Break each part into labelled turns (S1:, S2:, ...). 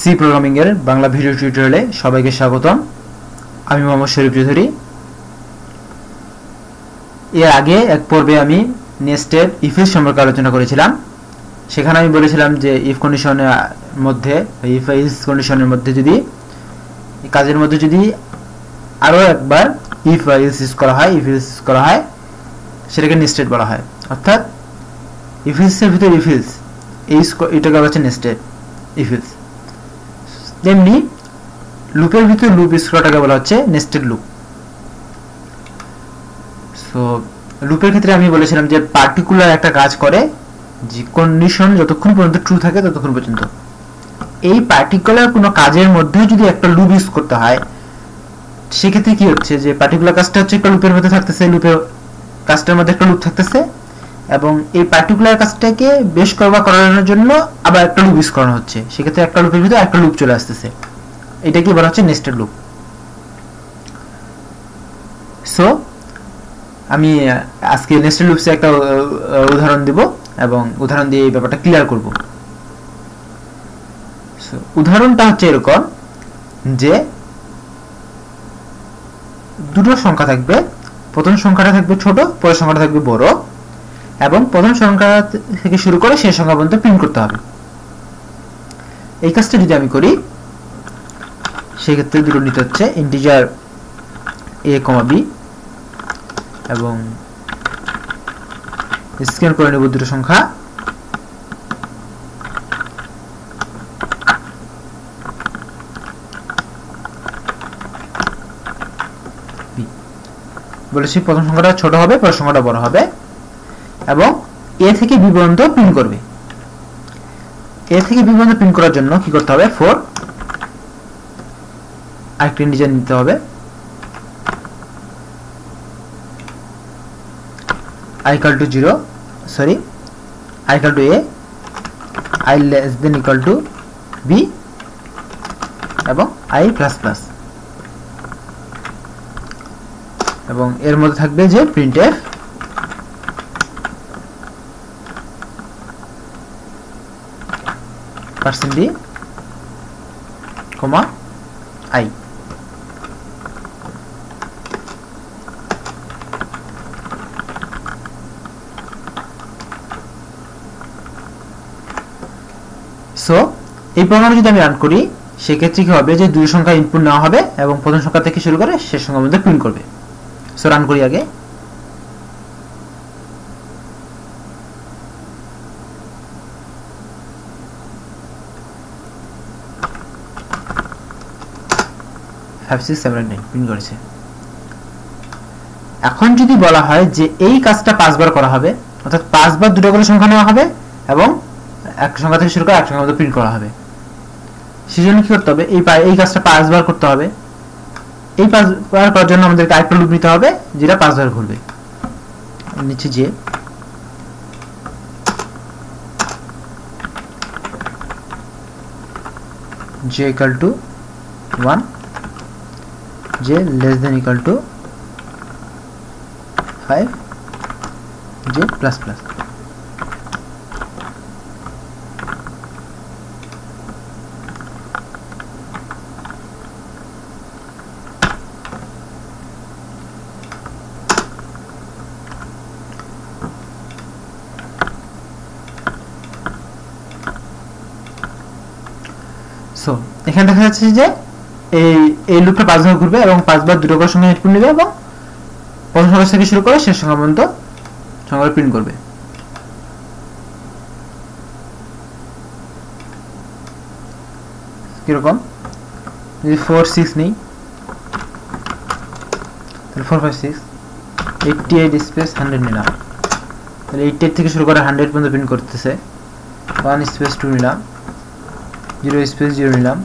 S1: C programming এর Bangla video টিউটোরিয়ালে সবাইকে স্বাগতম। আমি মোহাম্মদ শরীফ চৌধুরী। এর আগে এক পর্বে আমি নেস্টেড ইফ এলস সম্পর্কে আলোচনা করেছিলাম। সেখানে আমি বলেছিলাম যে ইফ কন্ডিশনের মধ্যে ইফ এলস কন্ডিশনের মধ্যে যদি কাজের মধ্যে যদি আরো একবার ইফ এলস ইউজ করা হয়, ইফ এলস করা হয় সেটাকে নেস্টেড বলা হয়। অর্থাৎ ইফ এলস এর ভিতরে ইফ এলস এটাকে বলা হচ্ছে নেস্টেড ইফ এলস। তেমনি লুপের ভিতরে লুপ ইউজ করাটাকে বলা হচ্ছে নেস্টেড লুপ। সো লুপের ক্ষেত্রে আমি বলেছিলাম যে পার্টিকুলার একটা কাজ করে যে কন্ডিশন যতক্ষণ পর্যন্ত ট্রু থাকে ততক্ষণ পর্যন্ত। এই পার্টিকুলার কোনো কাজের মধ্যে যদি একটা লুপ ইউজ করতে হয় সেক্ষেত্রে কি হচ্ছে যে পার্টিকুলার কাজটা হচ্ছে একটা লুপের মধ্যে থাকতেছে, লুপের কাজটার মধ্যে একটা লুপ থাকতেছে এবং এই পার্টিকুলার কাজটাকে বেশ কয়েকবার করানোর জন্য আবার একটা লুপ ইউজ করানো হচ্ছে। সেক্ষেত্রে একটা লুপের ভিতরে একটা লুপ চলে আসতেছে, এটাকে বলা হচ্ছে নেস্টেড লুপ। সো আমি আজকে নেস্টেড লুপসে একটা উদাহরণ দেব এবং উদাহরণ দিয়ে এই ব্যাপারটা ক্লিয়ার করব। উদাহরণটা হচ্ছে এরকম যে দুটো সংখ্যা থাকবে, প্রথম সংখ্যাটা থাকবে ছোট, পরের সংখ্যাটা থাকবে বড় এবং প্রথম সংখ্যা থেকে শুরু করে শেষ সংখ্যা পর্যন্ত প্রিন্ট করতে হবে। এই কাজটা যদি আমি করি সেক্ষেত্রে দুটো নিতে হচ্ছে ইন্টিজার a, b এবং স্ক্যান করে নেব দুটো সংখ্যা। বলেছি প্রথম সংখ্যাটা ছোট হবে, পরের সংখ্যাটা বড় হবে এবং a থেকে b পর্যন্ত প্রিন্ট করবে। a থেকে b পর্যন্ত প্রিন্ট করার জন্য কি করতে হবে, 4 আরেকটা ইন্টিজার নিতে হবে, i equal to 0 sorry I equal to a, I less than equal to b এবং i plus plus এবং এর মধ্যে থাকবে যে printf %d, i। সো এই প্রোগ্রামে যদি আমি রান করি সেক্ষেত্রে কি হবে যে দুই সংখ্যা ইনপুট নেওয়া হবে এবং প্রথম সংখ্যা থেকে শুরু করে শেষ সংখ্যা পর্যন্ত প্রিন্ট করবে। সো রান করি আগে। প্রিন্ট করেছে। এখন যদি বলা হয় যে এই কাজটা 5 বার করা হবে, অর্থাৎ 5 বার দুটো করে সংখ্যা নেওয়া হবে এবং এক সংখ্যা থেকে শুরু করে এক সংখ্যা মধ্যে প্রিন্ট করা হবে, সেজন্য কি করতে হবে, এই কাজটা 5 বার করতে হবে। এই 5 বার করার জন্য আমাদেরকে আরেকটা লুপ নিতে হবে যেটা 5 বার ঘুরবে। নিচে যে j equal to 1, j less than equal to 5, j plus plus। So এখানে দেখা যাচ্ছে যে এই লুপটা 5 বার ঘুরবে এবং 5 বার দুটো করে সংখ্যা ইনপুট নেবে এবং প্রথম সংখ্যা থেকে শুরু করে শেষ সংখ্যা পর্যন্ত সংখ্যা প্রিন্ট করবে। কিরকম যদি 4 6 নেই তাহলে 4 5 6 88 স্পেস 100 নিলাম, তাহলে 88 থেকে শুরু করে 100 পর্যন্ত প্রিন্ট করতেছে। 1 স্পেস 2 নিলাম, 0 স্পেস 0 নিলাম,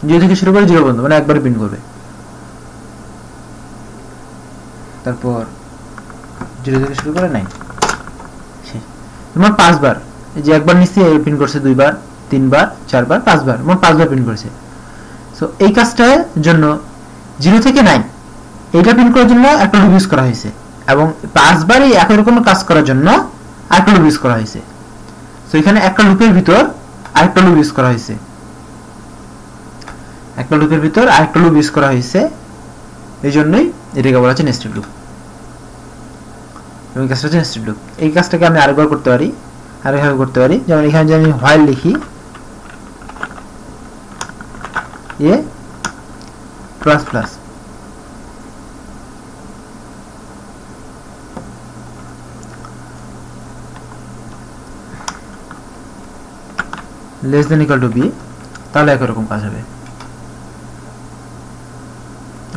S1: 0 থেকে শুরু করে 0 পর্যন্ত মানে একবারে প্রিন্ট করবে। তারপর 0 থেকে শুরু করে 9 তোমার 5 বার, এই যে একবার নিচে প্রিন্ট করছে, 2 বার 3 বার 4 বার 5 বার, মোট 5 বার প্রিন্ট করছে। সো এই কাজটার জন্য 0 থেকে 9 এইটা প্রিন্ট করার জন্য একটা লুপ ইউজ করা হয়েছে এবং 5 বার এই একই রকম কাজ করার জন্য আরেকটা লুপ ইউজ করা হয়েছে। সো এখানে একটা লুপের ভিতর আরেকটা লুপ ইউজ করা হয়েছে, একটা লুপের ভিতর আরেকটা লুপ ইউজ করা হয়েছে, এই জন্যই এটাকে বলা হচ্ছে নেস্টেড লুপ। এবং কাজটা হচ্ছে নেস্টেড লুপ। এই কাজটাকে আমি আরেকবার করতে পারি, আরেকভাবে করতে পারি। যেমন এখানে যদি আমি হোয়াইল লিখি A plus plus, less than equal to B, তাহলে একরকম কাজ হবে।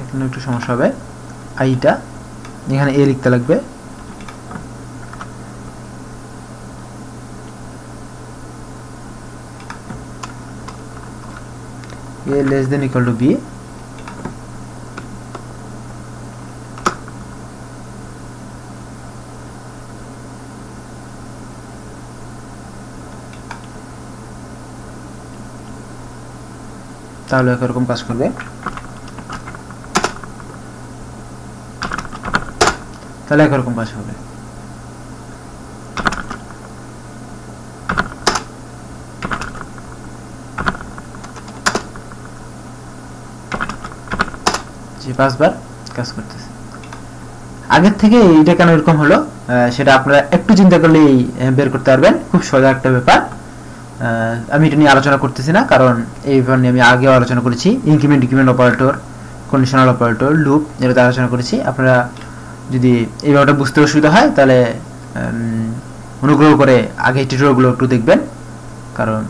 S1: এখানে একটু সমস্যা হবে, আইটা এখানে এ লিখতে লাগবে, a less than equal to b, তাহলে এরকম কাজ করবে। তাহলে এরকম কাজ হবে। যে 5 বার কাজ করতেছে। আগের থেকে এইটা কেন এরকম হলো সেটা আপনারা একটু চিন্তা করলেই বের করতে পারবেন, খুব সোজা একটা ব্যাপার। আমি এটা নিয়ে আলোচনা করতেছি না, কারণ এই ব্যাপার নিয়ে আমি আগেও আলোচনা করেছি। Increment decrement operator, conditional operator, loop, এটাতে আলোচনা করেছি। আপনারা যদি এই ব্যাপারটা বুঝতে অসুবিধা হয় তাহলে অনুগ্রহ করে আগের টিউটোরিয়ালগুলো একটু দেখবেন, কারণ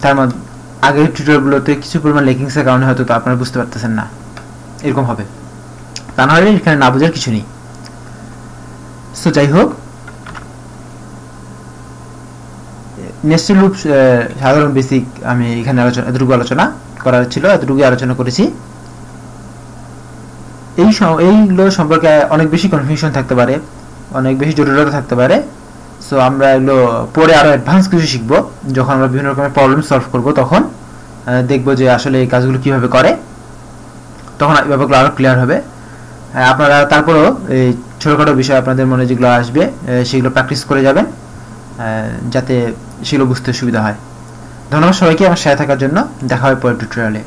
S1: তার মধ্যে আগের টিউটোরিয়ালগুলোতে কিছু পরিমাণ লেকিংসের কারণে হয়তো তো আপনারা বুঝতে পারতেছেন না, এরকম হবে। তা না হলে এখানে না বোঝার কিছু নেই। সো যাই হোক, নেস্টেড লুপ সাধারণ বেসিক আমি এখানে এতটুকু আলোচনা করার ছিল, এতটুকু আলোচনা করেছি। এইগুলো সম্পর্কে অনেক বেশি কনফিউশন থাকতে পারে, অনেক বেশি জটিলতা থাকতে পারে। সো আমরা এগুলো পরে আরো অ্যাডভান্স কিছু শিখবো, যখন আমরা বিভিন্ন রকমের প্রবলেম সলভ করব, তখন দেখবো যে আসলে এই কাজগুলো কিভাবে করে, তখন ব্যাপারগুলো আরো ক্লিয়ার হবে। আপনারা তারপরেও এই ছোটখাটো বিষয় আপনাদের মনে যেগুলো আসবে সেগুলো প্র্যাকটিস করে যাবেন, যাতে সেগুলো বুঝতে সুবিধা হয়। ধন্যবাদ সবাইকে আমার সাথে থাকার জন্য। দেখা হবে পরের টিউটোরিয়ালে।